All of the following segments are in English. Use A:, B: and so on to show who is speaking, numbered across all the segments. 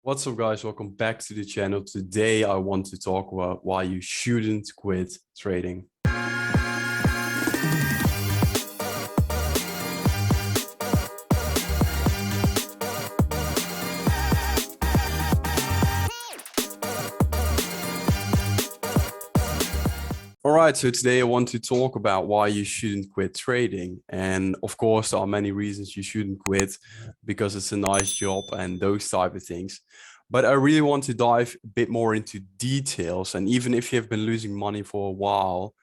A: What's up, guys? Welcome back to the channel. Today, I want to talk about why you shouldn't quit trading. All right, so today I want to talk about why you shouldn't quit trading. And of course, there are many reasons you shouldn't quit because it's a nice job and those type of things. But I really want to dive a bit more into details. And even if you have been losing money for a while,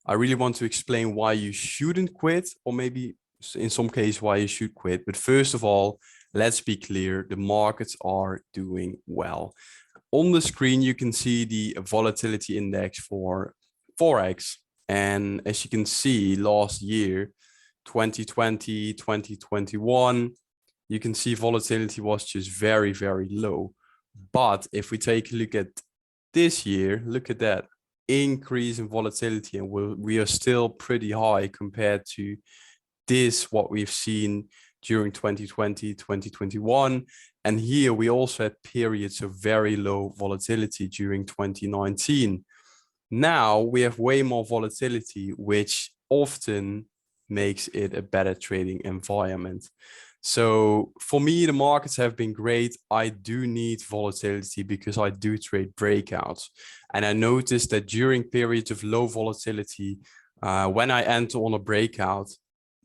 A: I really want to explain why you shouldn't quit, or maybe in some case why you should quit. But first of all, let's be clear, the markets are doing well. On the screen, you can see the volatility index for Forex. And as you can see, last year, 2020, 2021, you can see volatility was just very, very low. But if we take a look at this year, look at that increase in volatility, and we are still pretty high compared to what we've seen during 2020, 2021. And here we also had periods of very low volatility during 2019. Now we have way more volatility, which often makes it a better trading environment. So for me, the markets have been great. I do need volatility because I do trade breakouts. And I noticed that during periods of low volatility, when I enter on a breakout,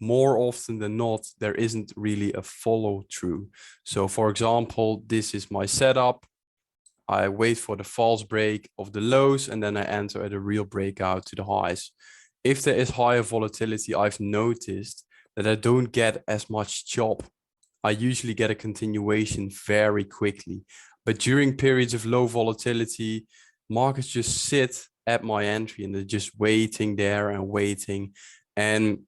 A: more often than not, there isn't really a follow through. So for example, this is my setup. I wait for the false break of the lows, and then I enter at a real breakout to the highs. If there is higher volatility, I've noticed that I don't get as much chop. I usually get a continuation very quickly. But during periods of low volatility, markets just sit at my entry and they're just waiting there and waiting. And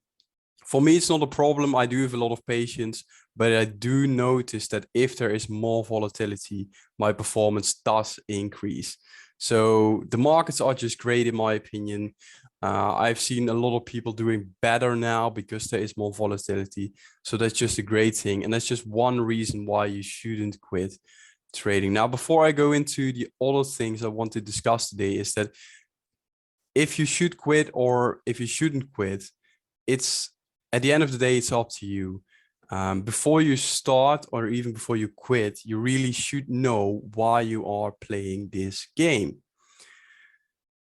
A: for me, it's not a problem. I do have a lot of patience, but I do notice that if there is more volatility, my performance does increase. So the markets are just great, in my opinion. I've seen a lot of people doing better now because there is more volatility. So that's just a great thing. And that's just one reason why you shouldn't quit trading. Now, before I go into the other things I want to discuss today, is that if you should quit or if you shouldn't quit, it's at the end of the day, it's up to you. Before you start or even before you quit, you really should know why you are playing this game.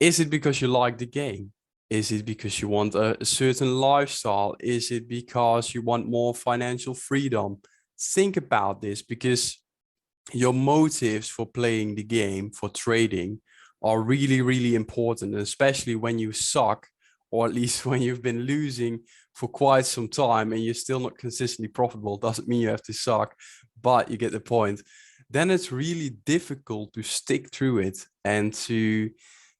A: Is it because you like the game? Is it because you want a certain lifestyle? Is it because you want more financial freedom? Think about this, because your motives for playing the game, for trading, are really, really important, especially when you suck, or at least when you've been losing for quite some time and you're still not consistently profitable. Doesn't mean you have to suck, but you get the point. Then it's really difficult to stick through it and to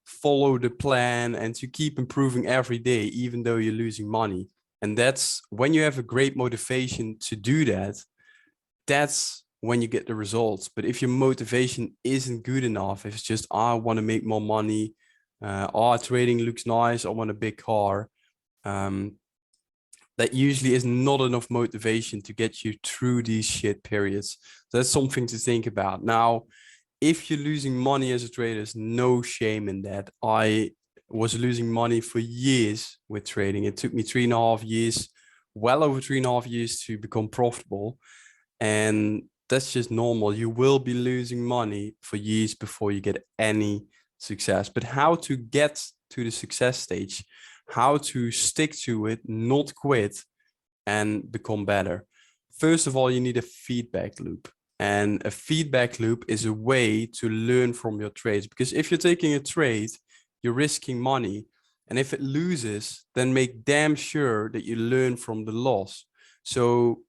A: follow the plan and to keep improving every day, even though you're losing money. And that's when you have a great motivation to do that, that's when you get the results. But if your motivation isn't good enough, if it's just, I want to make more money, trading looks nice, I want a big car, that usually is not enough motivation to get you through these shit periods. So that's something to think about. Now, if you're losing money as a trader, there's no shame in that. I was losing money for years with trading. It took me 3.5 years, well over 3.5 years, to become profitable. And that's just normal. You will be losing money for years before you get any success. But how to get to the success stage, how to stick to it, not quit, and become better. First of all, you need a feedback loop. And a feedback loop is a way to learn from your trades. Because if you're taking a trade, you're risking money. And if it loses, then make damn sure that you learn from the loss. So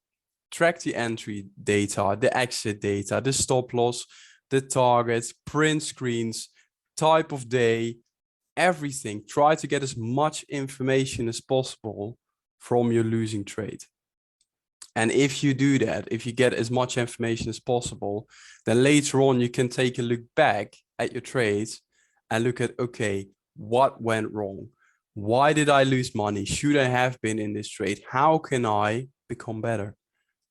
A: track the entry data, the exit data, the stop loss, the targets, print screens, type of day, everything. Try to get as much information as possible from your losing trade. And if you do that, if you get as much information as possible, then later on you can take a look back at your trades and look at, okay, what went wrong? Why did I lose money? Should I have been in this trade? How can I become better?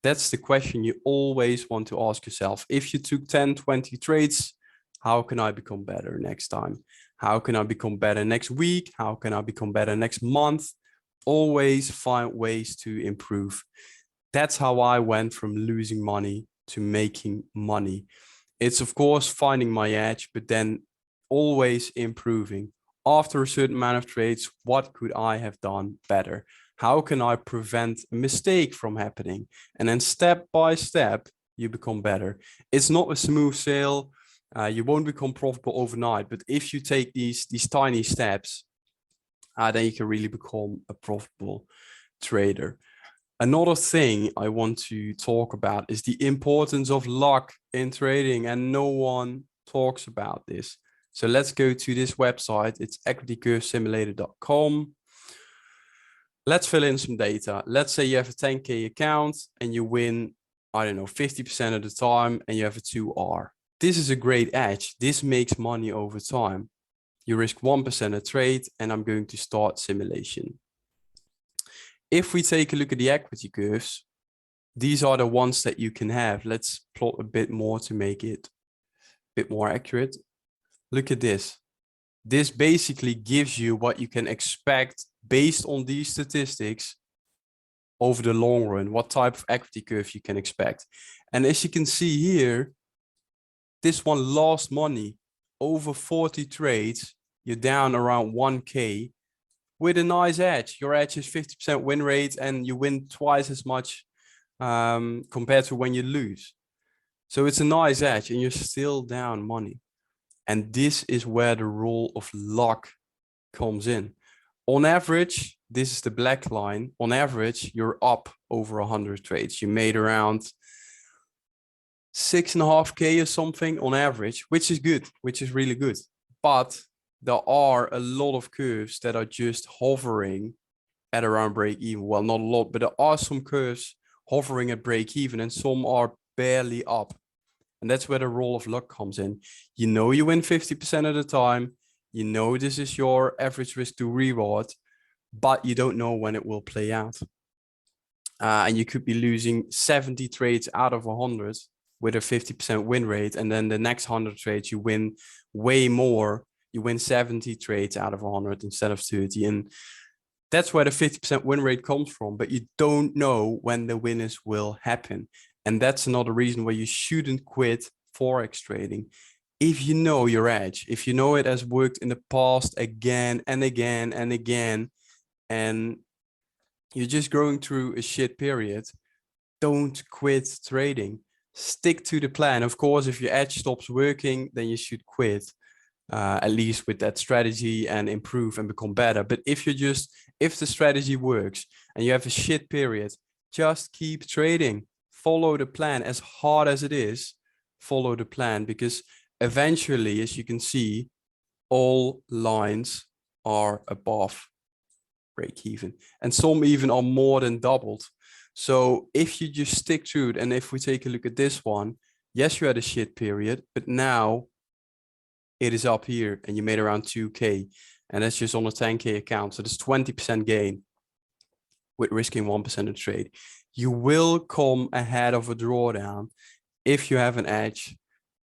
A: That's the question you always want to ask yourself. If you took 10, 20 trades, how can I become better next time? How can I become better next week? How can I become better next month? Always find ways to improve. That's how I went from losing money to making money. It's of course finding my edge, but then always improving. After a certain amount of trades, what could I have done better? How can I prevent a mistake from happening? And then step by step, you become better. It's not a smooth sail. You won't become profitable overnight, but if you take these tiny steps, then you can really become a profitable trader. Another thing I want to talk about is the importance of luck in trading, and no one talks about this. So let's go to this website. It's equitycurvesimulator.com. Let's fill in some data. Let's say you have a 10K account and you win, I don't know, 50% of the time, and you have a 2R. This is a great edge. This makes money over time. You risk 1% a trade, and I'm going to start simulation. If we take a look at the equity curves, these are the ones that you can have. Let's plot a bit more to make it a bit more accurate. Look at this. This basically gives you what you can expect based on these statistics over the long run, what type of equity curve you can expect. And as you can see here, this one lost money over 40 trades. You're down around 1K with a nice edge. Your edge is 50% win rate, and you win twice as much compared to when you lose. So it's a nice edge, and you're still down money. And this is where the role of luck comes in. On average, this is the black line. On average, you're up over 100 trades. You made around 6.5K or something on average, which is good, which is really good. But there are a lot of curves that are just hovering at around break even. Well, not a lot, but there are some curves hovering at break even, and some are barely up. And that's where the role of luck comes in. You know, you win 50% of the time. You know, this is your average risk to reward, but you don't know when it will play out. And you could be losing 70 trades out of 100 with a 50% win rate. And then the next 100 trades, you win way more. You win 70 trades out of 100 instead of 30. And that's where the 50% win rate comes from. But you don't know when the winners will happen. And that's another reason why you shouldn't quit Forex trading. If you know your edge, if you know it has worked in the past again and again and again, and you're just going through a shit period, don't quit trading. Stick to the plan. Of course, if your edge stops working, then you should quit, at least with that strategy, and improve and become better. But if the strategy works and you have a shit period, just keep trading. Follow the plan. As hard as it is, follow the plan, because eventually, as you can see, all lines are above break even, and some even are more than doubled. So if you just stick to it, and if we take a look at this one, yes, you had a shit period, but now it is up here and you made around 2K, and that's just on a 10K account. So there's 20% gain with risking 1% of trade. You will come ahead of a drawdown if you have an edge,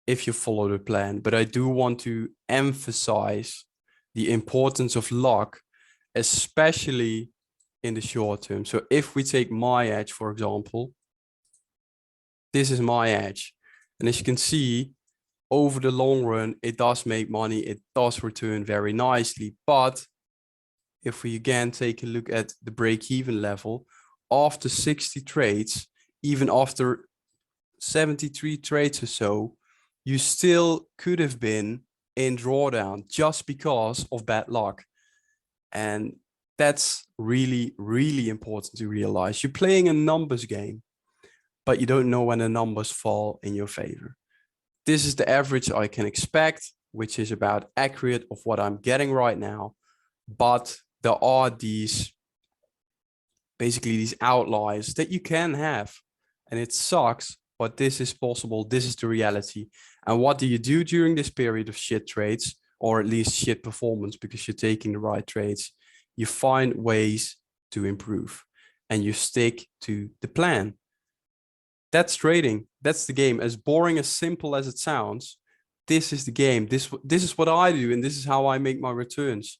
A: if you follow the plan. But I do want to emphasize the importance of luck, especially in the short term. So if we take my edge, for example, this is my edge. And as you can see, over the long run, it does make money. It does return very nicely. But if we again take a look at the break-even level, after 60 trades, even after 73 trades or so, you still could have been in drawdown just because of bad luck. And that's really, really important to realize. You're playing a numbers game, but you don't know when the numbers fall in your favor. This is the average I can expect, which is about accurate of what I'm getting right now. But there are basically these outliers that you can have, and it sucks, but this is possible. This is the reality. And what do you do during this period of shit trades, or at least shit performance, because you're taking the right trades? You find ways to improve and you stick to the plan. That's trading. That's the game. As boring, as simple as it sounds, this is the game. This is what I do, and this is how I make my returns.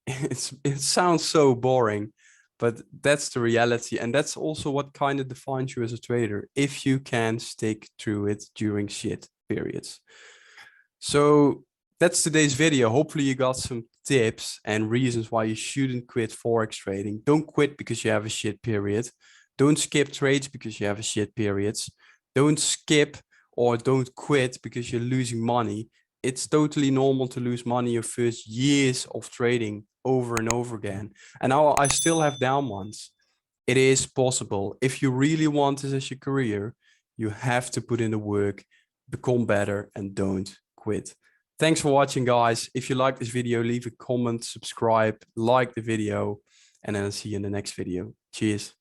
A: It sounds so boring, but that's the reality, and that's also what kind of defines you as a trader, if you can stick through it during shit periods. So that's today's video. Hopefully you got some tips and reasons why you shouldn't quit Forex trading. Don't quit because you have a shit period. Don't skip trades because you have a shit periods. Don't skip or don't quit because you're losing money. It's totally normal to lose money your first years of trading over and over again. And now I still have down months. It is possible. If you really want this as your career, you have to put in the work, become better, and don't quit. Thanks for watching, guys. If you like this video, leave a comment, subscribe, like the video, and then I'll see you in the next video. Cheers.